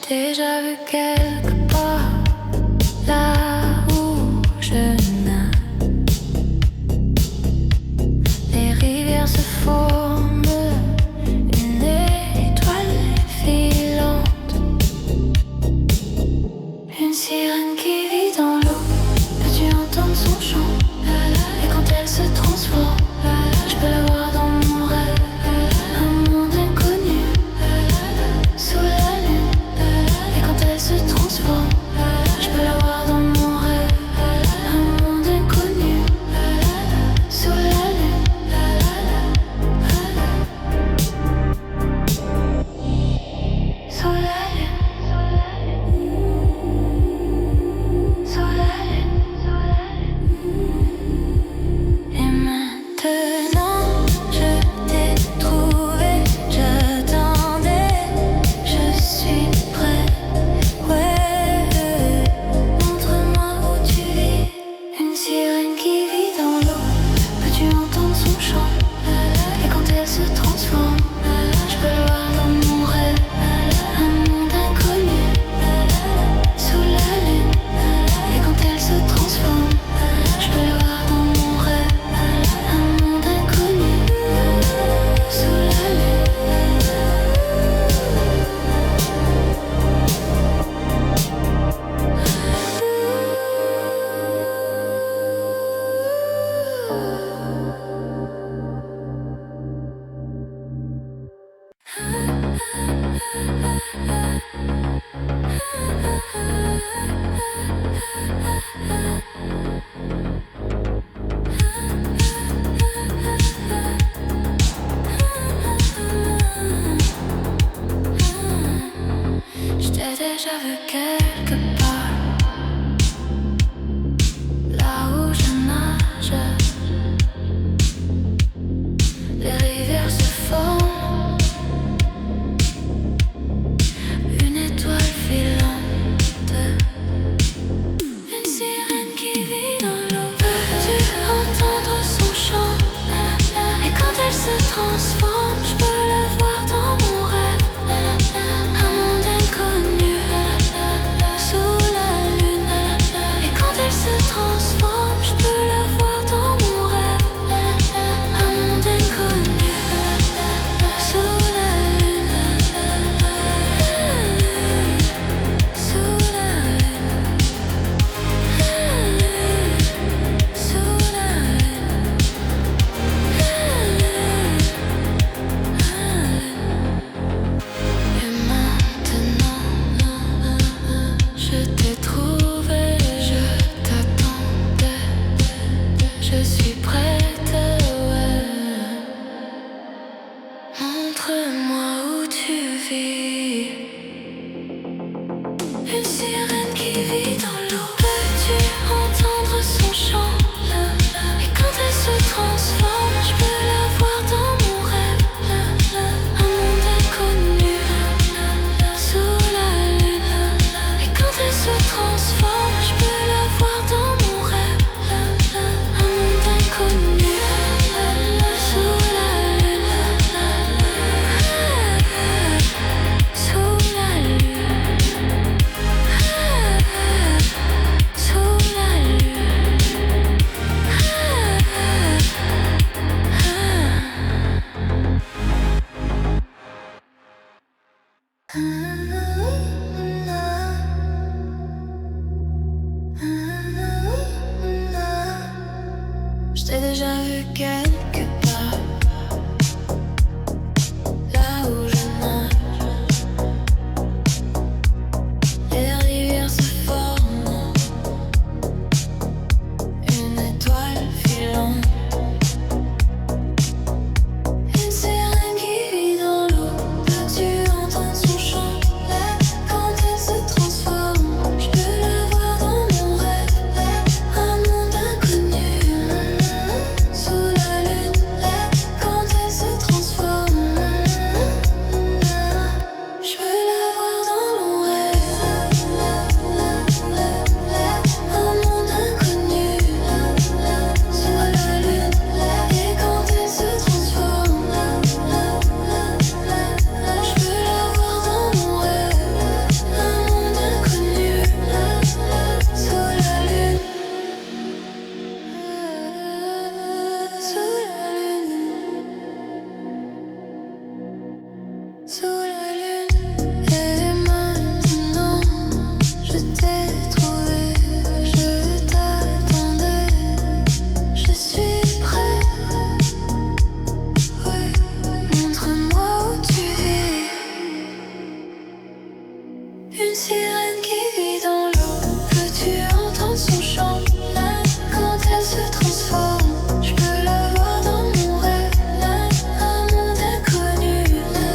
déjà vu quelque part là où je nage. Les rivières se forment, une étoile filante, une sirène qui vit dans l'eau. Peux-tu entendre son chant? Et quand elle se transforme, je peux la voir dans mon rêve. Un monde inconnu sous la lune. Et quand elle se transforme, je peux la voir dans mon rêve. Un monde inconnu sous la lune. Sous la lune. Sous la lune. Et maintenant je t'ai trouvé, j'attendais, je suis prêt. Ouais, montre-moi où tu vis. Une sirène qui vit dans l'eau. Peux-tu entendre son chant? Et quand elle se transforme, je peux le voir dans mon rêve. Un monde inconnu sous la lune. Et quand elle se transforme, je peux le voir dans mon rêve. Un monde inconnu sous la lune. Je t'ai déjà vu quelque part là où je nage. Les rivières se forment, une étoile filante, une sirène qui vit dans l'eau. Peux-tu entendre son chant? Et quand elle se transforme, je peux la voir dans mon rêve. Un monde inconnu sous la lune. Et quand elle se transforme, je peux la voir dans mon rêve. Un monde inconnu sous la lune. Sous la lune. Sous la lune. Et maintenant, je t'ai trouvé, je t'attendais, je suis prête, ouais. Montre-moi où tu vis. Une sirène qui vit dans l'eau. Peux-tu entendre son chant? Et quand elle se transforme, je peux la voir dans mon rêve. Un monde inconnu sous la lune. Et quand elle se transforme, je peux la voir dans mon rêve. Un monde inconnu sous la lune. Sous la lune. Sous la lune. Je t'ai déjà vu quelque part là où je nage. Les rivières se forment, une étoile filante, une sirène qui vit dans l'eau. Peux-tu entendre son chant? sous la lune. Et maintenant, je t'ai trouvé, je t'attendais, je suis prêt. Ouais, montre-moi où tu vis. Une sirène qui vit dans l'eau, peux-tu entendre son chant? Là, quand elle se transforme, je peux la voir dans mon rêve. Là, un monde inconnu, là,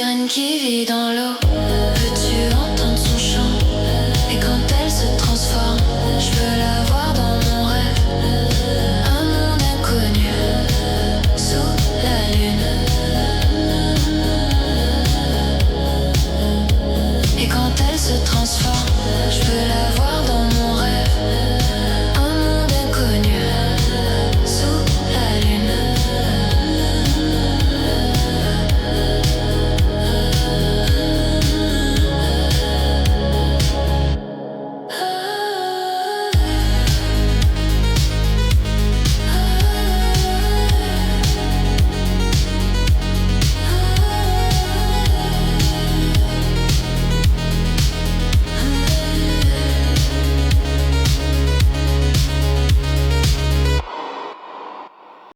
sirène qui vit dans l'eau.